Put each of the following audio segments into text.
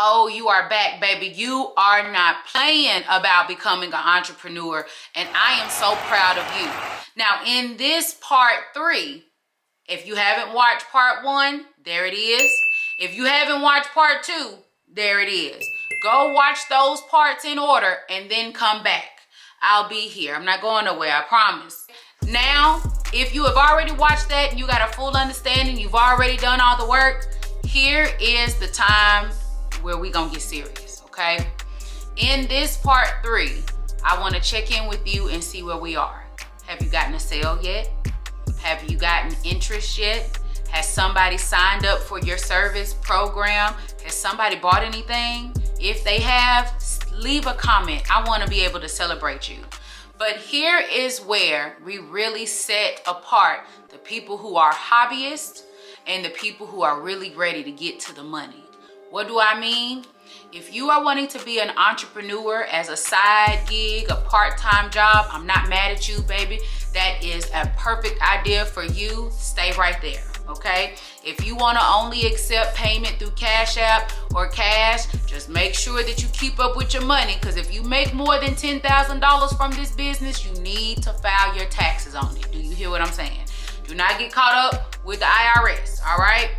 Oh, you are back, baby. You are not playing about becoming an entrepreneur, and I am so proud of you. Now, in this part 3, if you haven't watched part 1, there it is. If you haven't watched part 2, there it is. Go watch those parts in order and then come back. I'll be here. I'm not going nowhere, I promise. Now, if you have already watched that and you got a full understanding, you've already done all the work, here is the time where we gonna get serious, okay? In this part 3, I wanna check in with you and see where we are. Have you gotten a sale yet? Have you gotten interest yet? Has somebody signed up for your service program? Has somebody bought anything? If they have, leave a comment. I wanna be able to celebrate you. But here is where we really set apart the people who are hobbyists and the people who are really ready to get to the money. What do I mean? If you are wanting to be an entrepreneur as a side gig, a part-time job, I'm not mad at you, baby. That is a perfect idea for you. Stay right there, okay? If you want to only accept payment through Cash App or cash, just make sure that you keep up with your money, because if you make more than $10,000 from this business, you need to file your taxes on it. Do you hear what I'm saying? Do not get caught up with the IRS, all right?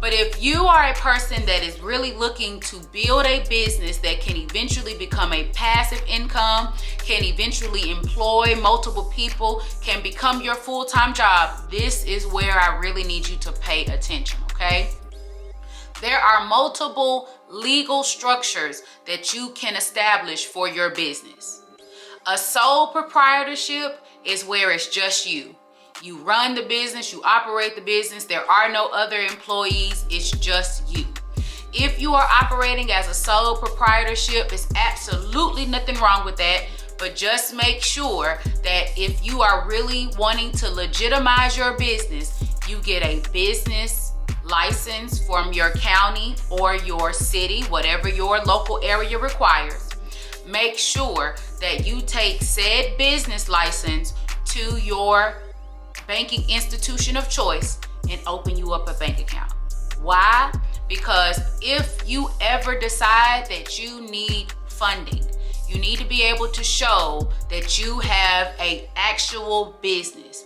But if you are a person that is really looking to build a business that can eventually become a passive income, can eventually employ multiple people, can become your full-time job, this is where I really need you to pay attention, okay? There are multiple legal structures that you can establish for your business. A sole proprietorship is where it's just you. You run the business, you operate the business, there are no other employees, it's just you. If you are operating as a sole proprietorship, there's absolutely nothing wrong with that, but just make sure that if you are really wanting to legitimize your business, you get a business license from your county or your city, whatever your local area requires. Make sure that you take said business license to your banking institution of choice and open you up a bank account. Why? Because if you ever decide that you need funding, you need to be able to show that you have an actual business.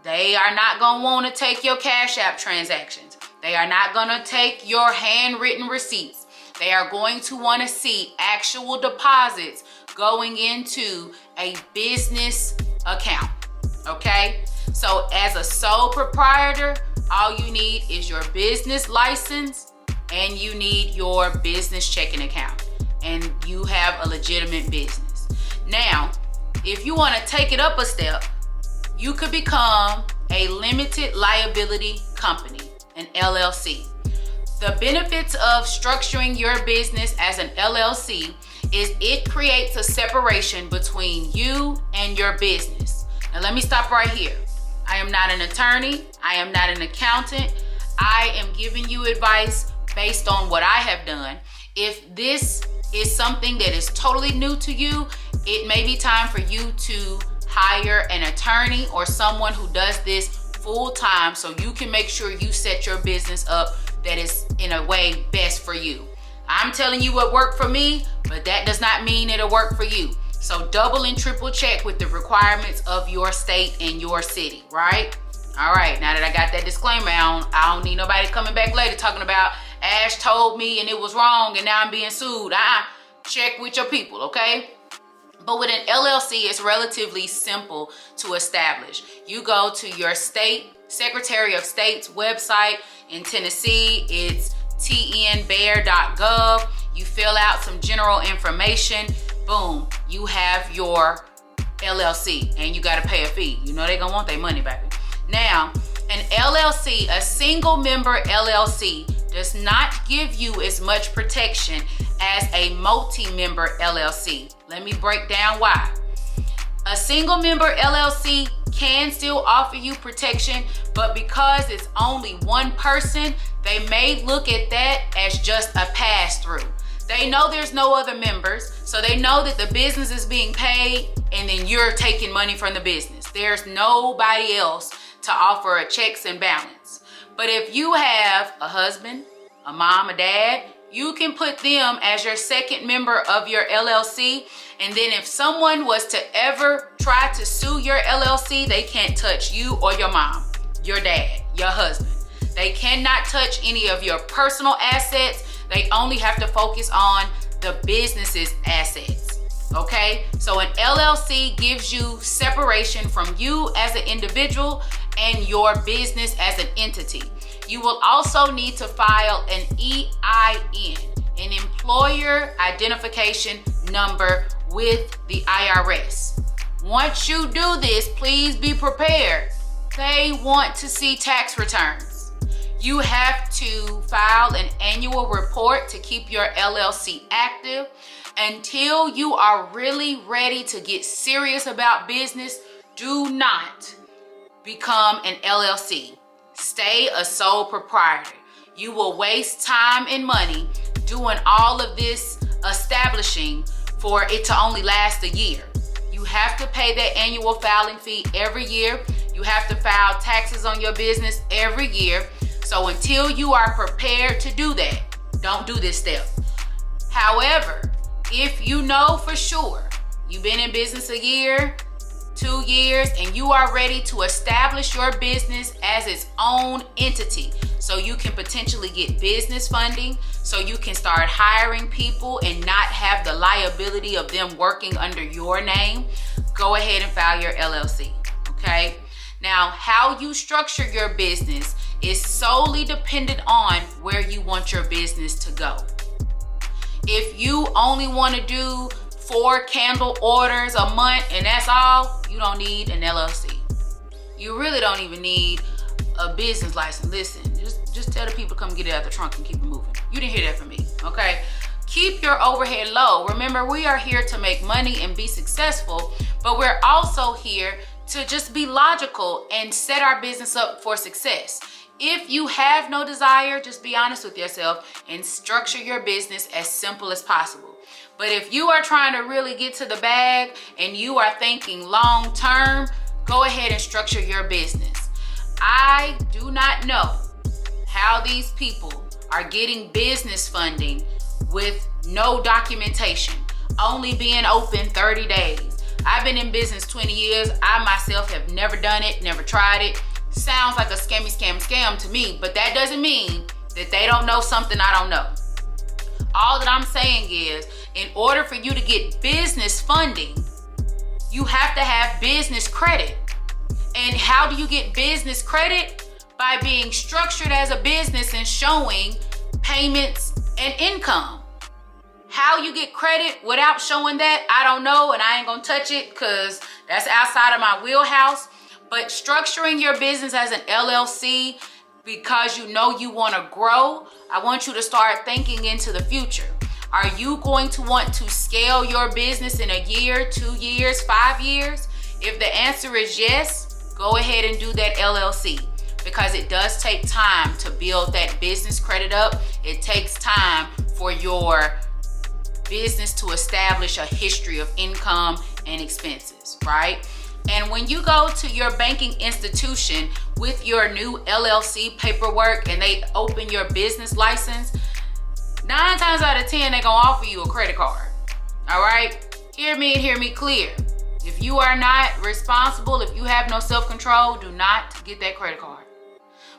They are not gonna wanna take your Cash App transactions. They are not gonna take your handwritten receipts. They are going to wanna see actual deposits going into a business account, okay? So as a sole proprietor, all you need is your business license and you need your business checking account, and you have a legitimate business. Now, if you want to take it up a step, you could become a limited liability company, an LLC. The benefits of structuring your business as an LLC is it creates a separation between you and your business. Now let me stop right here. I am not an attorney. I am not an accountant. I am giving you advice based on what I have done. If this is something that is totally new to you, it may be time for you to hire an attorney or someone who does this full time so you can make sure you set your business up that is in a way best for you. I'm telling you what worked for me, but that does not mean it'll work for you. So double and triple check with the requirements of your state and your city, right? All right, now that I got that disclaimer, I don't need nobody coming back later talking about Ash told me and it was wrong and now I'm being sued. Check with your people, okay? But with an LLC, it's relatively simple to establish. You go to your state Secretary of State's website. In Tennessee, it's tnbear.gov. You fill out some general information. Boom, you have your LLC and you got to pay a fee. You know they're going to want their money, baby. Now, an LLC, a single member LLC, does not give you as much protection as a multi-member LLC. Let me break down why. A single member LLC can still offer you protection, but because it's only one person, they may look at that as just a pass-through. They know there's no other members, so they know that the business is being paid and then you're taking money from the business. There's nobody else to offer a checks and balance. But if you have a husband, a mom, a dad, You can put them as your second member of your LLC. And then if someone was to ever try to sue your LLC, they can't touch you or your mom, your dad, your husband. They cannot touch any of your personal assets. They only have to focus on the business's assets. Okay? So an LLC gives you separation from you as an individual and your business as an entity. You will also need to file an EIN, an employer identification number, with the IRS. Once you do this, please be prepared. They want to see tax returns. You have to file an annual report to keep your LLC active. Until you are really ready to get serious about business, do not become an LLC. Stay a sole proprietor. You will waste time and money doing all of this establishing for it to only last a year. You have to pay that annual filing fee every year. You have to file taxes on your business every year. So until you are prepared to do that, don't do this step. However, if you know for sure you've been in business a year, 2 years, and you are ready to establish your business as its own entity, so you can potentially get business funding, so you can start hiring people and not have the liability of them working under your name, go ahead and file your LLC, okay? Now, how you structure your business is solely dependent on where you want your business to go. If you only want to do 4 candle orders a month and that's all, you don't need an LLC. You really don't even need a business license. Listen, just tell the people to come get it out the trunk and keep it moving. You didn't hear that from me, okay? Keep your overhead low. Remember, we are here to make money and be successful, but we're also here to just be logical and set our business up for success. If you have no desire, just be honest with yourself and structure your business as simple as possible. But if you are trying to really get to the bag and you are thinking long term, go ahead and structure your business. I do not know how these people are getting business funding with no documentation, only being open 30 days. I've been in business 20 years. I myself have never done it, never tried it. Sounds like a scam to me, but that doesn't mean that they don't know something I don't know. All that I'm saying is, in order for you to get business funding, you have to have business credit. And how do you get business credit? By being structured as a business and showing payments and income. How you get credit without showing that, I don't know, and I ain't gonna touch it because that's outside of my wheelhouse. But structuring your business as an LLC because you know you want to grow, I want you to start thinking into the future. Are you going to want to scale your business in a year, 2 years, 5 years? If the answer is yes, go ahead and do that LLC, because it does take time to build that business credit up. It takes time for your business to establish a history of income and expenses, right? And when you go to your banking institution with your new LLC paperwork and they open your business license, 9 times out of 10, they're gonna offer you a credit card. All right? Hear me and hear me clear. If you are not responsible, if you have no self-control, do not get that credit card.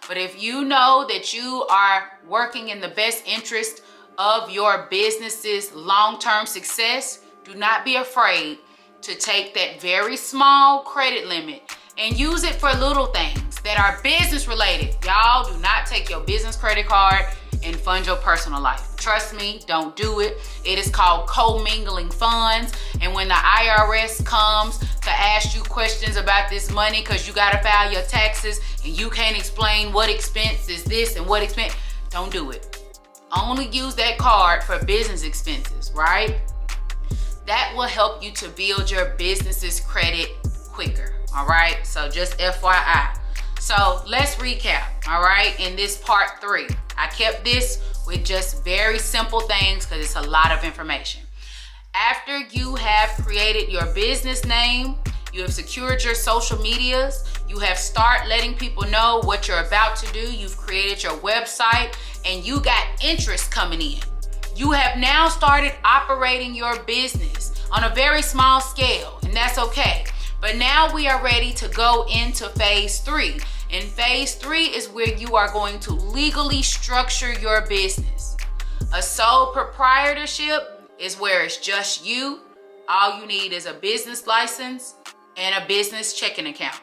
But if you know that you are working in the best interest of your business's long-term success, do not be afraid to take that very small credit limit and use it for little things that are business related. Y'all, do not take your business credit card and fund your personal life. Trust me, don't do it. It is called commingling funds. And when the IRS comes to ask you questions about this money because you got to file your taxes and you can't explain what expense is this and what expense, don't do it. Only use that card for business expenses, right? That will help you to build your business's credit quicker, all right? So just FYI. So let's recap, all right? In this part 3, I kept this with just very simple things because it's a lot of information. After you have created your business name, you have secured your social medias, you have started letting people know what you're about to do, you've created your website, and you got interest coming in. You have now started operating your business on a very small scale, and that's okay. But now we are ready to go into phase 3. And phase 3 is where you are going to legally structure your business. A sole proprietorship is where it's just you. All you need is a business license and a business checking account.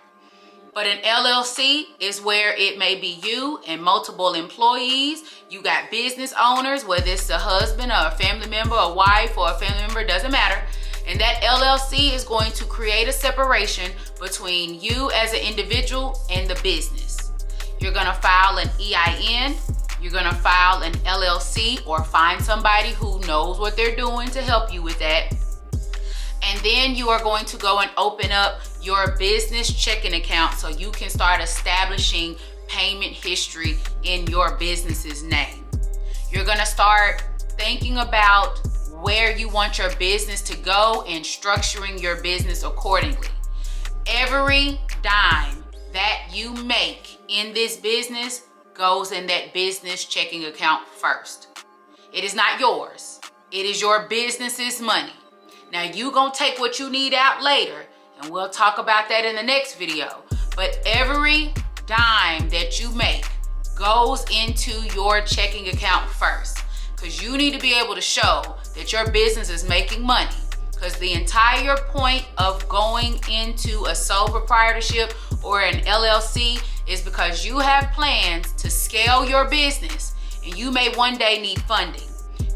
But an LLC is where it may be you and multiple employees. You got business owners, whether it's a husband or a family member, a wife or a family member, doesn't matter. And that LLC is going to create a separation between you as an individual and the business. You're going to file an EIN. You're going to file an LLC or find somebody who knows what they're doing to help you with that. And then you are going to go and open up your business checking account so you can start establishing payment history in your business's name. You're going to start thinking about where you want your business to go and structuring your business accordingly. Every dime that you make in this business goes in that business checking account first. It is not yours. It is your business's money. Now you gonna take what you need out later, and we'll talk about that in the next video. But every dime that you make goes into your checking account first, because you need to be able to show that your business is making money. Because the entire point of going into a sole proprietorship or an LLC is because you have plans to scale your business, and you may one day need funding.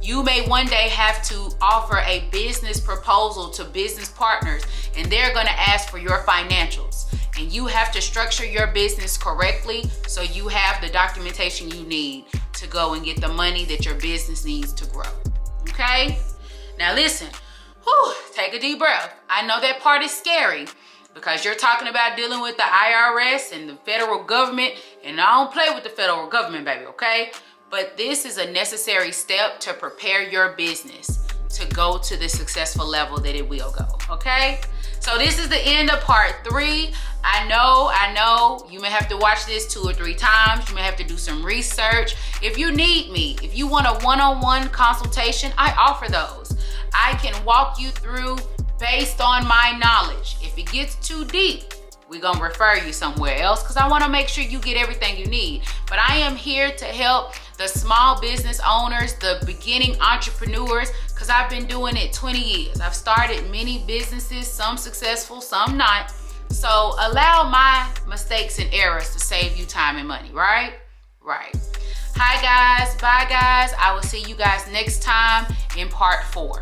You may one day have to offer a business proposal to business partners, and they're going to ask for your financials. And you have to structure your business correctly so you have the documentation you need to go and get the money that your business needs to grow. Okay? Now listen, take a deep breath. I know that part is scary because you're talking about dealing with the IRS and the federal government, and I don't play with the federal government, baby, okay? But this is a necessary step to prepare your business to go to the successful level that it will go, okay? So this is the end of part 3. I know, you may have to watch this 2 or 3 times. You may have to do some research. If you need me, if you want a one-on-one consultation, I offer those. I can walk you through based on my knowledge. If it gets too deep, we're gonna refer you somewhere else because I wanna make sure you get everything you need. But I am here to help the small business owners, the beginning entrepreneurs, because I've been doing it 20 years. I've started many businesses, some successful, some not. So allow my mistakes and errors to save you time and money, right? Right. Hi guys, bye guys. I will see you guys next time in part 4.